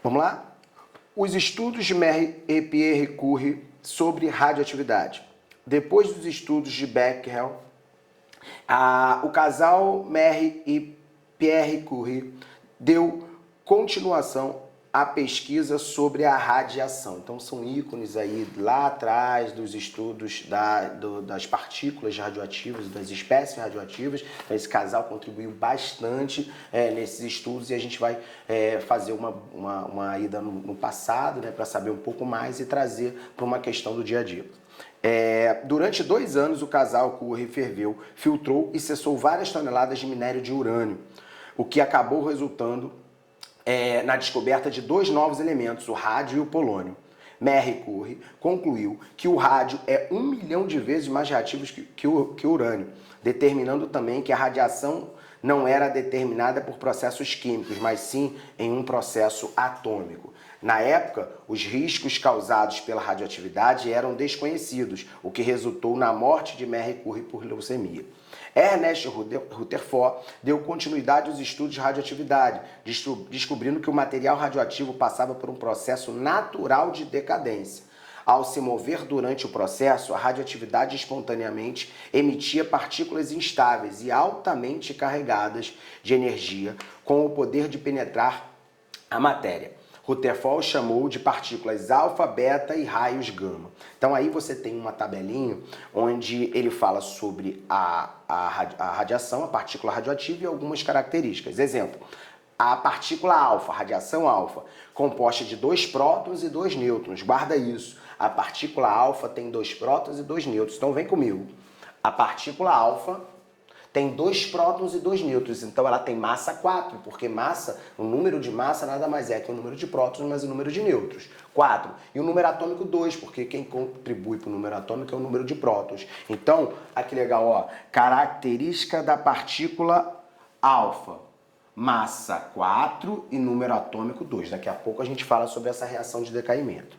Vamos lá? Os estudos de Merry e Pierre Curie sobre radioatividade. Depois dos estudos de Becquerel, o casal Merry e Pierre Curie deu continuação à pesquisa sobre a radiação. Então são ícones aí lá atrás dos estudos das partículas radioativas, das espécies radioativas. Então, esse casal contribuiu bastante nesses estudos e a gente vai fazer uma ida no passado, né, para saber um pouco mais e trazer para uma questão do dia a dia. Durante 2 anos, o casal Curie ferveu, filtrou e cessou várias toneladas de minério de urânio, o que acabou resultando na descoberta de 2 novos elementos, o rádio e o polônio. Merry Curie concluiu que o rádio é 1 milhão de vezes mais reativo que o urânio, determinando também que a radiação não era determinada por processos químicos, mas sim em um processo atômico. Na época, os riscos causados pela radioatividade eram desconhecidos, o que resultou na morte de Merry Curie por leucemia. Ernest Rutherford deu continuidade aos estudos de radioatividade, descobrindo que o material radioativo passava por um processo natural de decadência. Ao se mover durante o processo, a radioatividade espontaneamente emitia partículas instáveis e altamente carregadas de energia, com o poder de penetrar a matéria. Rutherford chamou de partículas alfa, beta e raios gama. Então aí você tem uma tabelinha onde ele fala sobre a radiação, a partícula radioativa e algumas características. Exemplo, a partícula alfa, radiação alfa, composta de 2 prótons e 2 nêutrons. Guarda isso. A partícula alfa tem 2 prótons e 2 nêutrons. Então vem comigo. A partícula alfa tem 2 prótons e 2 nêutrons, então ela tem massa 4, porque massa, o número de massa nada mais é que o número de prótons mais o número de nêutrons, 4. E o número atômico 2, porque quem contribui para o número atômico é o número de prótons. Então, aqui legal, ó, característica da partícula alfa, massa 4 e número atômico 2. Daqui a pouco a gente fala sobre essa reação de decaimento.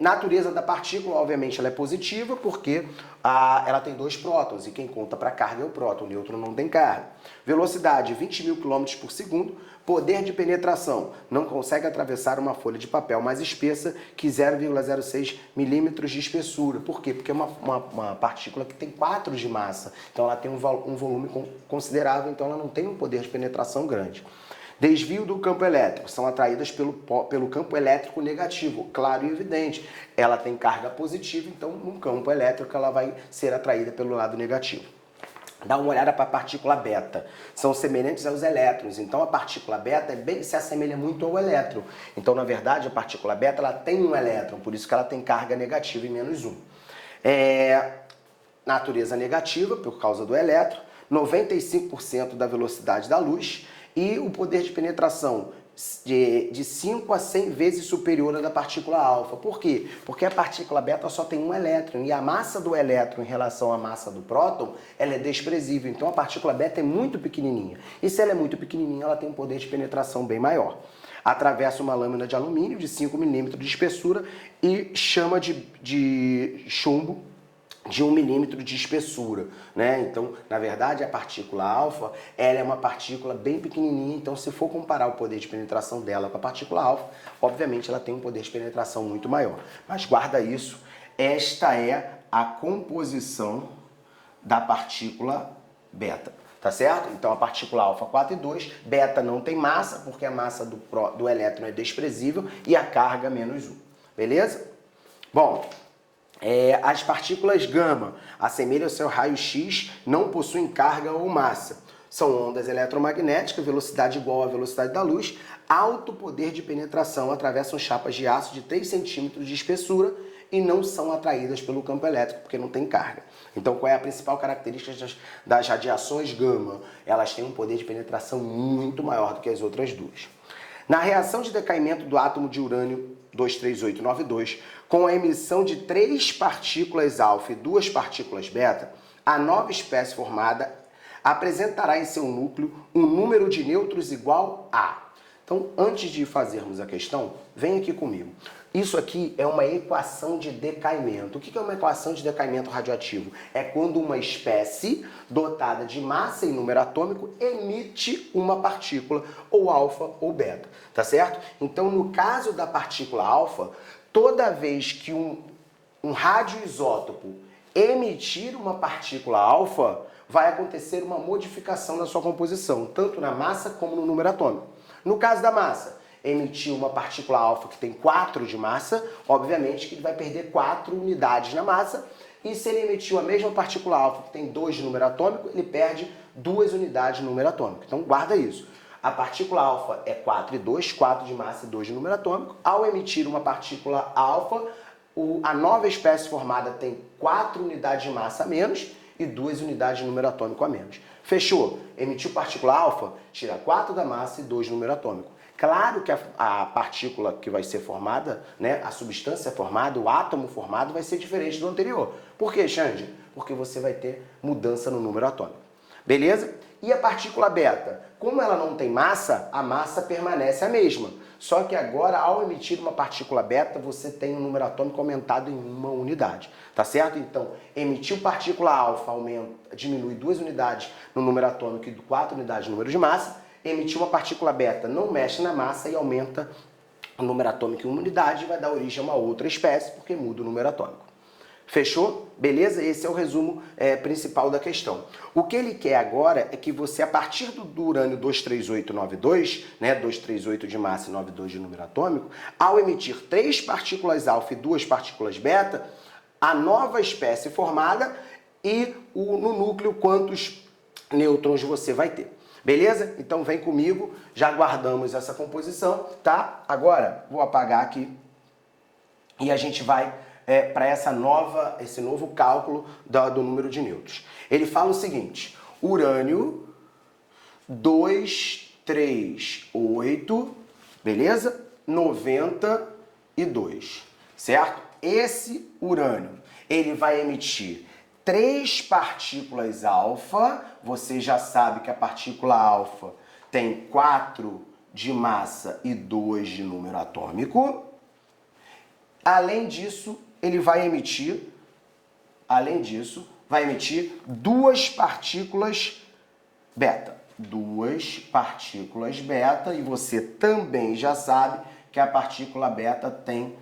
Natureza da partícula, obviamente, ela é positiva porque ela tem 2 prótons e quem conta para carga é o próton, o nêutron não tem carga. Velocidade, 20.000 km por segundo. Poder de penetração, não consegue atravessar uma folha de papel mais espessa que 0,06 milímetros de espessura. Por quê? Porque é uma partícula que tem 4 de massa, então ela tem um volume considerável, então ela não tem um poder de penetração grande. Desvio do campo elétrico, são atraídas pelo campo elétrico negativo, claro e evidente. Ela tem carga positiva, então no campo elétrico ela vai ser atraída pelo lado negativo. Dá uma olhada para a partícula beta, são semelhantes aos elétrons, então a partícula beta se assemelha muito ao elétron. Então, na verdade, a partícula beta ela tem um elétron, por isso que ela tem carga negativa em -1. Natureza negativa, por causa do elétron, 95% da velocidade da luz, e o poder de penetração de 5 a 100 vezes superior à da partícula alfa. Por quê? Porque a partícula beta só tem um elétron e a massa do elétron em relação à massa do próton, ela é desprezível. Então a partícula beta é muito pequenininha. E se ela é muito pequenininha, ela tem um poder de penetração bem maior. Atravessa uma lâmina de alumínio de 5 milímetros de espessura e chama de chumbo de 1 milímetro de espessura, né? Então, na verdade, a partícula alfa, ela é uma partícula bem pequenininha, então se for comparar o poder de penetração dela com a partícula alfa, obviamente ela tem um poder de penetração muito maior. Mas guarda isso, esta é a composição da partícula beta, tá certo? Então a partícula alfa 4 e 2, beta não tem massa, porque a massa do elétron é desprezível e a carga -1, beleza? Bom, as partículas gama assemelham-se ao raio-x, não possuem carga ou massa. São ondas eletromagnéticas, velocidade igual à velocidade da luz, alto poder de penetração, atravessam chapas de aço de 3 centímetros de espessura e não são atraídas pelo campo elétrico, porque não tem carga. Então, qual é a principal característica das radiações gama? Elas têm um poder de penetração muito maior do que as outras duas. Na reação de decaimento do átomo de urânio 23892, com a emissão de 3 partículas alfa e 2 partículas beta, a nova espécie formada apresentará em seu núcleo um número de nêutrons igual a. Então, antes de fazermos a questão, vem aqui comigo. Isso aqui é uma equação de decaimento. O que é uma equação de decaimento radioativo? É quando uma espécie dotada de massa e número atômico emite uma partícula, ou alfa ou beta, tá certo? Então, no caso da partícula alfa, toda vez que um radioisótopo emitir uma partícula alfa, vai acontecer uma modificação na sua composição, tanto na massa como no número atômico. No caso da massa, emitiu uma partícula alfa que tem 4 de massa, obviamente que ele vai perder 4 unidades na massa, e se ele emitiu a mesma partícula alfa que tem 2 de número atômico, ele perde 2 unidades de número atômico. Então guarda isso. A partícula alfa é 4 e 2, 4 de massa e 2 de número atômico. Ao emitir uma partícula alfa, a nova espécie formada tem 4 unidades de massa a menos e 2 unidades de número atômico a menos. Fechou? Emitiu partícula alfa, tira 4 da massa e 2 de número atômico. Claro que a partícula que vai ser formada, né, a substância formada, o átomo formado vai ser diferente do anterior. Por quê, Xande? Porque você vai ter mudança no número atômico. Beleza? E a partícula beta? Como ela não tem massa, a massa permanece a mesma. Só que agora, ao emitir uma partícula beta, você tem um número atômico aumentado em uma unidade. Tá certo? Então, emitiu partícula alfa, diminui 2 unidades no número atômico e 4 unidades no número de massa. Emitiu uma partícula beta, não mexe na massa e aumenta o número atômico em uma unidade e vai dar origem a uma outra espécie, porque muda o número atômico. Fechou? Beleza? Esse é o resumo principal da questão. O que ele quer agora é que você, a partir do urânio 23892, né, 238 de massa e 92 de número atômico, ao emitir 3 partículas alfa e 2 partículas beta, a nova espécie formada e no núcleo quantos nêutrons você vai ter. Beleza? Então vem comigo, já guardamos essa composição, tá? Agora vou apagar aqui e a gente vai para esse novo cálculo do número de nêutrons. Ele fala o seguinte: urânio 238, beleza? 92, certo? Esse urânio, ele vai emitir 3 partículas alfa. Você já sabe que a partícula alfa tem 4 de massa e 2 de número atômico. Além disso, ele vai emitir, 2 partículas beta. 2 partículas beta, e você também já sabe que a partícula beta tem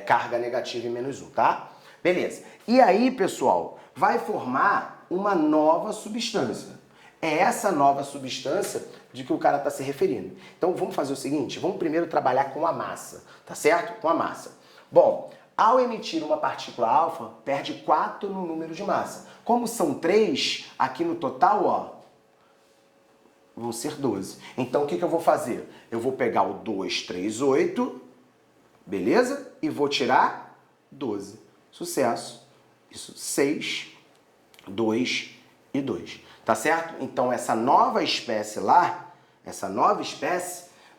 carga negativa em -1, tá? Beleza. E aí, pessoal, vai formar uma nova substância. É essa nova substância de que o cara está se referindo. Então, vamos fazer o seguinte, vamos primeiro trabalhar com a massa, tá certo? Com a massa. Bom, ao emitir uma partícula alfa, perde 4 no número de massa. Como são 3, aqui no total, ó, vão ser 12. Então, o que eu vou fazer? Eu vou pegar o 238, beleza? E vou tirar 12. Sucesso. Isso, 6, 2 e 2. Tá certo? Então, essa nova espécie lá,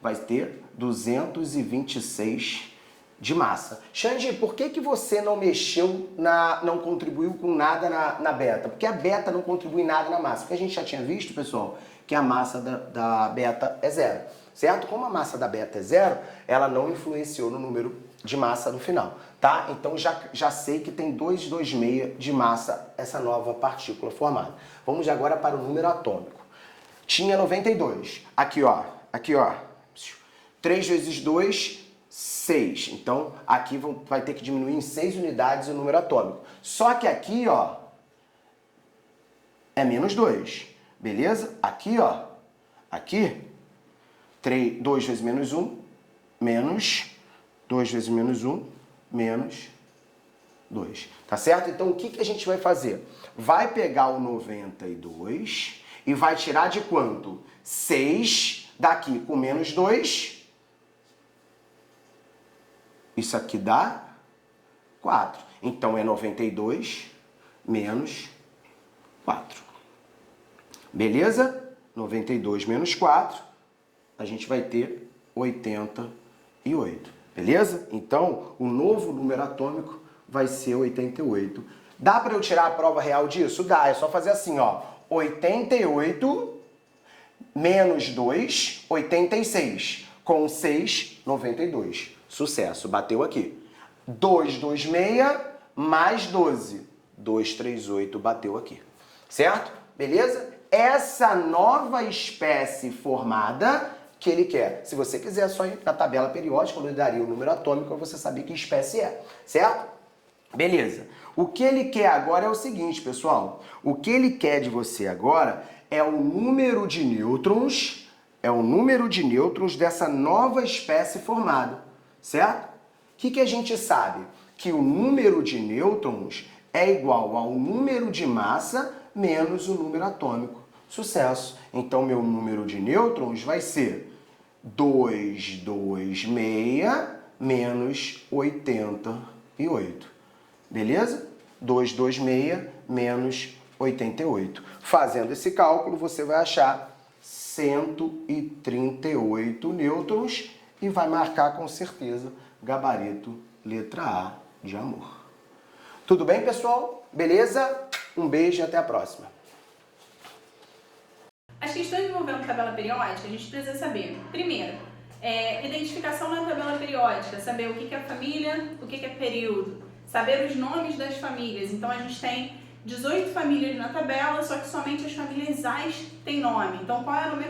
vai ter 226 de massa. Xande, por que você não mexeu, não contribuiu com nada na beta? Porque a beta não contribui nada na massa. Porque a gente já tinha visto, pessoal, que a massa da beta é 0. Certo? Como a massa da beta é 0, ela não influenciou no número de massa no final, tá? Então já sei que tem 226 de massa essa nova partícula formada. Vamos agora para o número atômico. Tinha 92. Aqui, ó. 3 vezes 2, 6. Então, aqui vai ter que diminuir em 6 unidades o número atômico. Só que aqui, ó, é -2. Beleza? Aqui, ó. Aqui, 2 vezes -1, menos 2 vezes -1, menos 2. Tá certo? Então, o que a gente vai fazer? Vai pegar o 92 e vai tirar de quanto? 6 daqui com -2. Isso aqui dá 4. Então, é 92 menos 4. Beleza? 92 menos 4, a gente vai ter 88. Beleza? Então, o novo número atômico vai ser 88. Dá para eu tirar a prova real disso? Dá, é só fazer assim, ó. 88 menos 2, 86. com 6, 92. Sucesso, bateu aqui. 226 mais 12. 238 bateu aqui. Certo? Beleza? Essa nova espécie formada que ele quer. Se você quiser só ir na tabela periódica, eu lhe daria o número atômico para você saber que espécie é. Certo? Beleza. O que ele quer agora é o seguinte, pessoal. O que ele quer de você agora é o número de nêutrons, dessa nova espécie formada, certo? O que a gente sabe? Que o número de nêutrons é igual ao número de massa menos o número atômico. Sucesso! Então, meu número de nêutrons vai ser 226 menos 88. Beleza? 226 menos 88. Fazendo esse cálculo, você vai achar 138 nêutrons e vai marcar com certeza gabarito letra A de amor. Tudo bem, pessoal? Beleza? Um beijo e até a próxima. As questões envolvendo tabela periódica, a gente precisa saber, primeiro, identificação na tabela periódica, saber o que é família, o que é período, saber os nomes das famílias. Então, a gente tem 18 famílias na tabela, só que somente as famílias As têm nome. Então, qual é a nomenclatura?